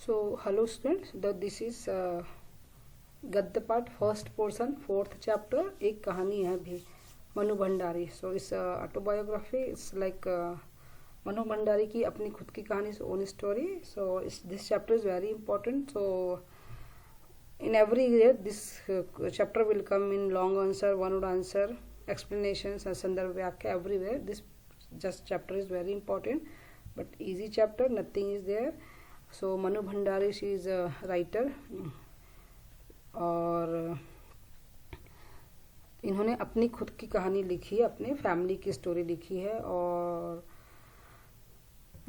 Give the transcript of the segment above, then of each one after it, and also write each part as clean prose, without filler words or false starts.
So, hello students, this is गद्य पाठ first portion fourth chapter एक कहानी है भी मनु भंडारी. सो इस autobiography it's like Manu Bhandari की अपनी खुद की कहानी own story. So this chapter is very important. So in every year this chapter will come in long answer, one word answer, explanations and sandarbh vyakya everywhere. This just chapter is very important but easy chapter, nothing is there. So Manu Bhandari, she is a writer और इन्होंने अपनी खुद की कहानी लिखी है, अपने family की स्टोरी लिखी है. और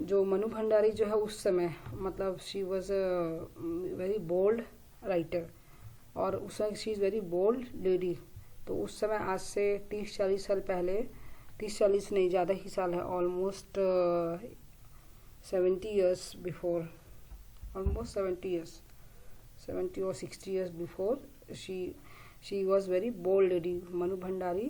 जो मनु भंडारी जो है उस समय मतलब she was very bold writer और उस समय she is very bold lady. तो उस समय आज से 30-40 साल पहले, 30-40 नहीं ज़्यादा ही साल है, almost 70 years before, almost 70 years, 70 or 60 years before she was very bold lady, Manu Bhandari.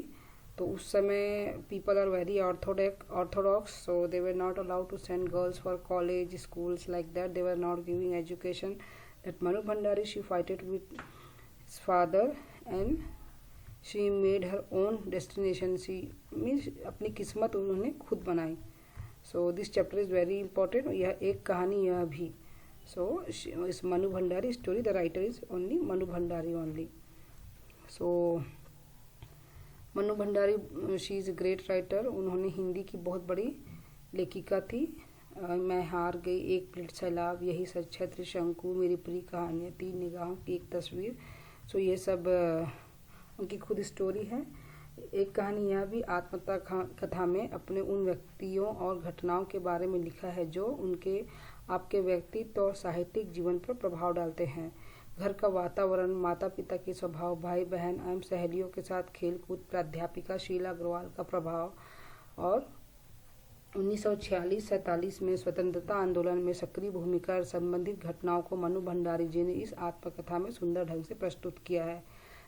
तो उस समय people are very orthodox, so they were not allowed to send girls for college, schools like that. They were not giving education. That Manu Bhandari, she fighted with his father and she made her own destination. She means अपनी किस्मत उन्होंने खुद बनाई. So this chapter is very important. यह एक कहानी यह भी. So इस Manu Bhandari story, the writer is only Manu Bhandari only. So Manu Bhandari she is great writer. उन्होंने हिंदी की बहुत बड़ी लेखिका थी. मैं हार गई, एक प्लेट सैलाब, यही सच है, त्रिशंकु, मेरी प्रिय कहानियाँ, 3 निगाहों की एक तस्वीर. सो ये सब उनकी खुद स्टोरी है. एक कहानी यह भी आत्मकथा कथा में अपने उन व्यक्तियों और घटनाओं के बारे में लिखा है जो उनके आपके व्यक्तित्व और साहित्यिक जीवन पर प्रभाव डालते हैं. घर का वातावरण, माता पिता के स्वभाव, भाई बहन एवं सहेलियों के साथ खेलकूद, प्राध्यापिका शीला अग्रवाल का प्रभाव और 1946-47 में स्वतंत्रता आंदोलन में सक्रिय भूमिका संबंधित घटनाओं को मनु भंडारी जी ने इस आत्मकथा में सुंदर ढंग से प्रस्तुत किया है.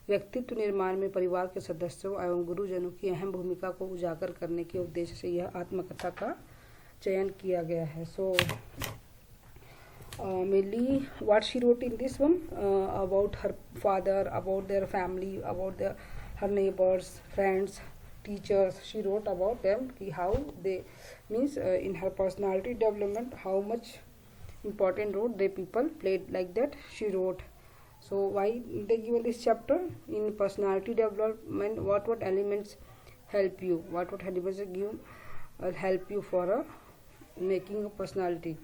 व्यक्तित्व निर्माण में परिवार के सदस्यों एवं गुरुजनों की अहम भूमिका को उजागर करने के उद्देश्य से यह आत्मकथा का चयन किया गया है. सो mainly what she wrote in this one, about her father, about their family, about her neighbors, friends, teachers. She wrote about them, how they means in her personality development, how much important role they people played, like that she wrote. So why they given this chapter? In personality development, what elements help you, what elements give help you for making a personality.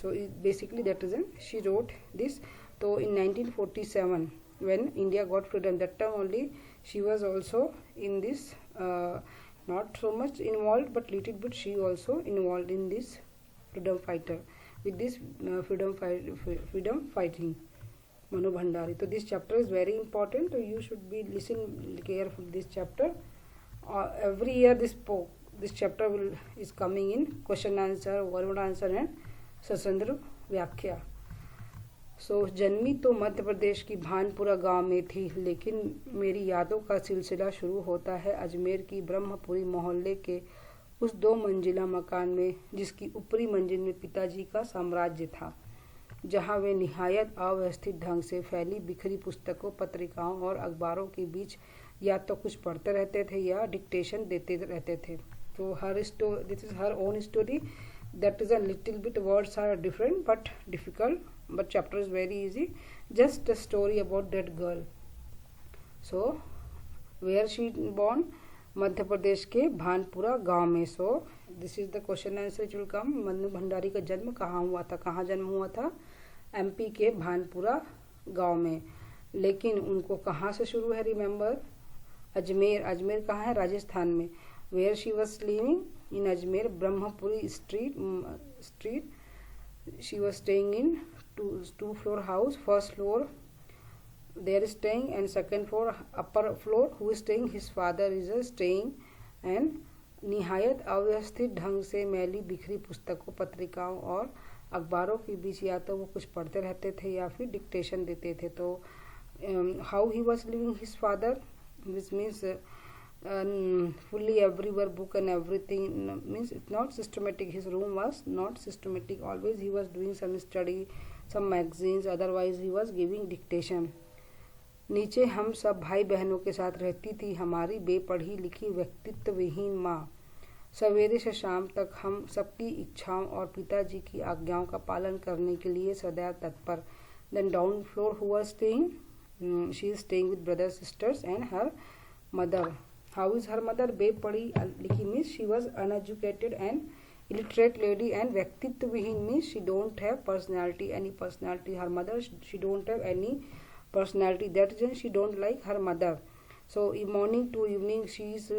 So basically that reason she wrote this. So in 1947 when India got freedom, that time only she was also in this, not so much involved but little bit she also involved in this freedom fighter, with this freedom fighting Manu Bhandari. So this chapter is very important, so you should be listen carefully this chapter. Every year this chapter is coming in question answer, word answer and ससंदर्भ व्याख्या. सो जन्मी तो मध्य प्रदेश की भानपुरा गांव में थी, लेकिन मेरी यादों का सिलसिला शुरू होता है अजमेर की ब्रह्मपुरी मोहल्ले के उस 2 मंजिला मकान में जिसकी ऊपरी मंजिल में पिताजी का साम्राज्य था, जहां वे निहायत अव्यवस्थित ढंग से फैली बिखरी पुस्तकों, पत्रिकाओं और अखबारों के बीच या तो कुछ पढ़ते रहते थे या डिक्टेशन देते रहते थे. तो this is her own story. That is a little bit words are different but difficult, but chapter is very easy. Just a story about that girl. So where she born? Madhya Pradesh के भानपुरा गांव में. So this is the question answer which will come. Manu Bhandari का जन्म कहाँ हुआ था, कहाँ जन्म हुआ था? MP के भानपुरा गांव में. लेकिन उनको कहाँ से शुरू है? रिमेम्बर अजमेर. अजमेर कहाँ है? राजस्थान में. Where she was living? In Ajmer, Brahmapuri street. She was staying in two-floor house. First floor they are staying and second floor, upper floor who is staying, his father is staying. and निहायत अव्यवस्थित ढंग से मैली बिखरी पुस्तकों, पत्रिकाओं और अखबारों के बीच या तो वो कुछ पढ़ते रहते थे या फिर डिक्टेशन देते थे. तो how he was living his father, which means fully everywhere book and everything, means it's not systematic. His room was not systematic. Always he was doing some study, some magazines, otherwise he was giving dictation. नीचे हम सब भाई बहनों के साथ रहती थी हमारी बेपढ़ी लिखी व्यक्तित्व विहीन माँ। सवेरे से शाम तक हम सबकी इच्छाओं और पिताजी की आज्ञाओं का पालन करने के लिए सदैव तत्पर। Then down floor who was staying? She is staying with brothers, sisters and her mother. How is her mother? बेपढ़ी लिखी means she was uneducated and illiterate lady, and व्यक्तित्व विहीन means she don't have personality, any personality. Her mother, she don't have any personality. That reason she don't like her mother. So in morning to evening she is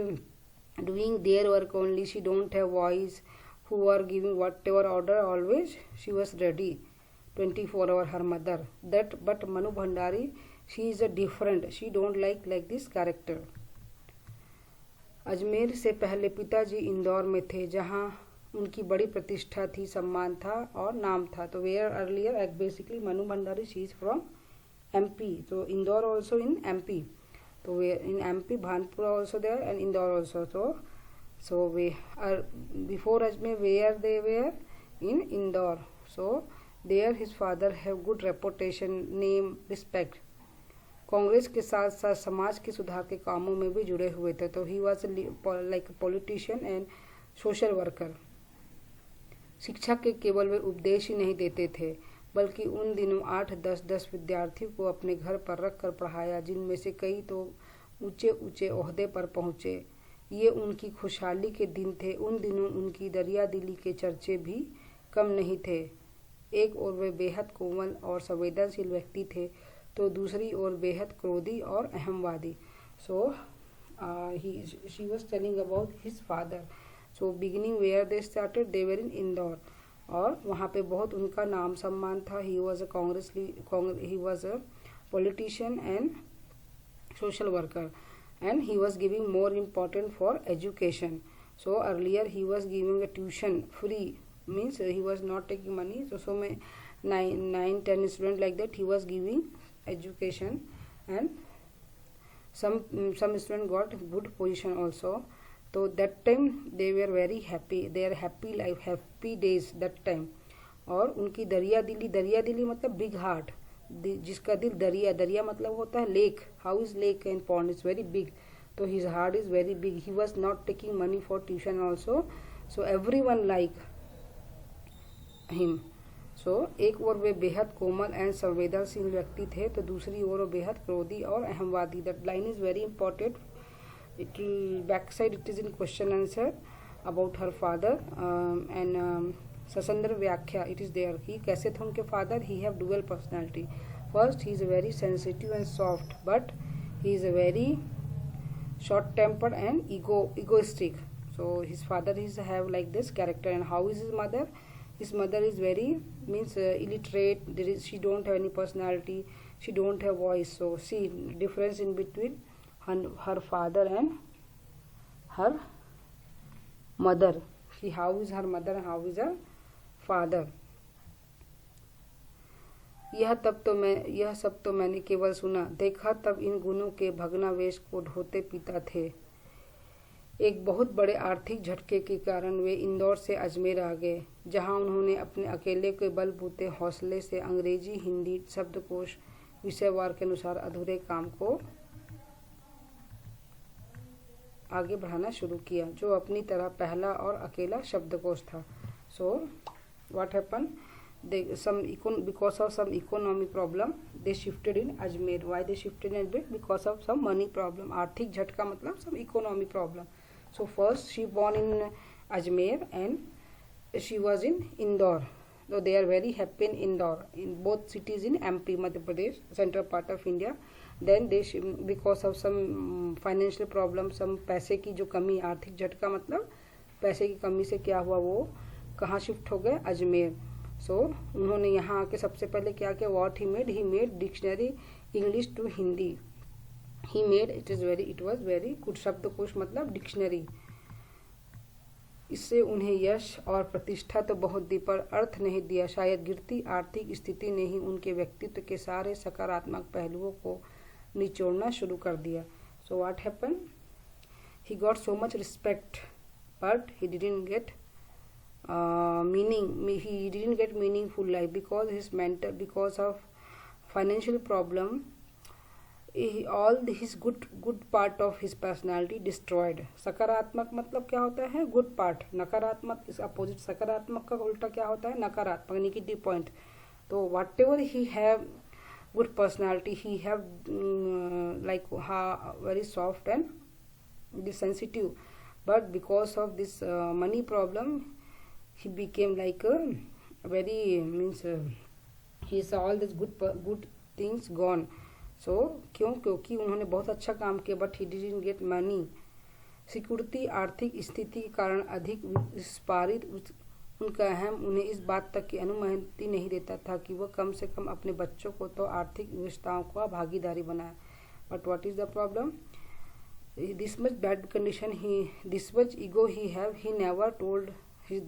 doing their work only. She don't have voice. Who are giving whatever order, always she was ready 24 hour, her mother. That but Manu Bhandari, she is a different. She don't like this character. Ajmer से पहले पिताजी इंदौर में थे जहाँ उनकी बड़ी प्रतिष्ठा थी, सम्मान था और नाम था. तो where earlier basically Manu Bhandari, she is from MP. So Indore also in MP. So we in MP, Bhanpura also there and Indore also. So we are before Ajmer where they were in Indore. So there his father have good reputation, name, respect. Congress के साथ साथ समाज के सुधार के कामों में भी जुड़े हुए थे. तो he was like politician and social worker. शिक्षा के केवल वे उपदेश ही नहीं देते थे बल्कि उन दिनों 8-10 विद्यार्थियों को अपने घर पर रख कर पढ़ाया, जिनमें से कई तो ऊंचे ऊंचे ओहदे पर पहुंचे. ये उनकी खुशहाली के दिन थे. उन दिनों उनकी दरिया दिली के चर्चे भी कम नहीं थे. एक ओर वे बेहद कोमल और संवेदनशील व्यक्ति थे तो दूसरी ओर बेहद क्रोधी और अहमवादी. So she was telling about his father. So beginning where they started, they were in Indore, और वहाँ पे बहुत उनका नाम सम्मान था. He was a politician and social worker, and he was giving more important for education. So earlier he was giving a tuition free, means he was not taking money. So may 9-10 students like that he was giving education, and some students got good position also. So that time they were very happy. They are happy life, happy days that time. और उनकी दरिया दिली मतलब big heart, जिसका दिल दरिया मतलब होता है lake. How is lake and pond is very big. तो his heart is very big. He was not taking money for tuition also. So every one like him. So एक ओर वे बेहद कोमल एंड संवेदनशील व्यक्ति थे तो दूसरी ओर वो बेहद क्रोधी और अहमवादी. That line is very important. It back side it is in question answer about her father and ससंदर व्याख्या इट इज देयर. ही कैसे थे उनके फादर? He have dual personality. First he is very sensitive and soft, but he is very short tempered and egoistic. So his father is have like this character. And how is his mother? His mother is very means illiterate. She don't have any personality. She don't have voice. So see difference in between her father and her mother. See how is her mother and how is her father. यह सब तो मैंने केवल सुना, देखा तब इन गुणों के भग्नावेश को ढोते पीता थे. एक बहुत बड़े आर्थिक झटके के कारण वे इंदौर से अजमेर आ गए, जहां उन्होंने अपने अकेले के बलबूते हौसले से अंग्रेजी हिंदी शब्दकोश विषयवार के अनुसार अधूरे काम को आगे बढ़ाना शुरू किया, जो अपनी तरह पहला और अकेला शब्दकोश था. So what happen? Because of some economy problem they shifted in Ajmer. Why they shifted in Ajmer? Because of some money problem. आर्थिक झटका मतलब some economy problem. So first she born in Ajmer and she was in Indore. So they are very happy in Indore, in both cities in MP, Madhya Pradesh, central part of India. Then they because of some financial problem, some पैसे की जो कमी, आर्थिक झटका मतलब पैसे की कमी से क्या हुआ, वो कहाँ शिफ्ट हो गए? अजमेर. सो उन्होंने यहाँ आके सबसे पहले क्या किया? What he made dictionary English to Hindi. He made it was very good. शब्दकोश मतलब डिक्शनरी. इससे उन्हें यश और प्रतिष्ठा तो बहुत दी पर अर्थ नहीं दिया. शायद गिरती आर्थिक स्थिति ने ही उनके व्यक्तित्व के सारे सकारात्मक पहलुओं को निचोड़ना शुरू कर दिया. So what happen? He got so much respect but he didn't get meaning, he didn't get meaningful life because his mental, because of financial problem, all his good part of his personality destroyed. सकारात्मक मतलब क्या होता है? Good part. नकारात्मक इस opposite. सकारात्मक का उल्टा क्या होता है? नकारात्मक, नेगेटिव पॉइंट. तो what ever he have good personality, he have like very soft and sensitive, but because of this money problem, he became like a very means he saw all this good things gone. So क्यों? क्योंकि उन्होंने बहुत अच्छा काम किया, but he didn't get money. Security, आर्थिक स्थिति के कारण अधिक विस्तारित उनका अहम उन्हें इस बात तक की अनुमति नहीं देता था कि वह कम से कम अपने बच्चों को तो आर्थिक व्यवस्थाओं का भागीदारी बनाए. But what is the problem? This much bad condition, he this much ego he have, he never told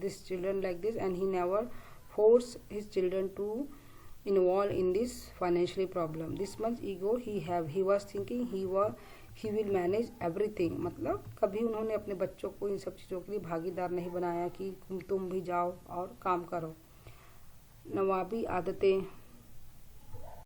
this children like this, and he never force his children to involved in this financially problem. This much ego he have. He was thinking he will manage everything. मतलब कभी उन्होंने अपने बच्चों को इन सब चीज़ों के लिए भागीदार नहीं बनाया कि तुम भी जाओ और काम करो. नवाबी आदतें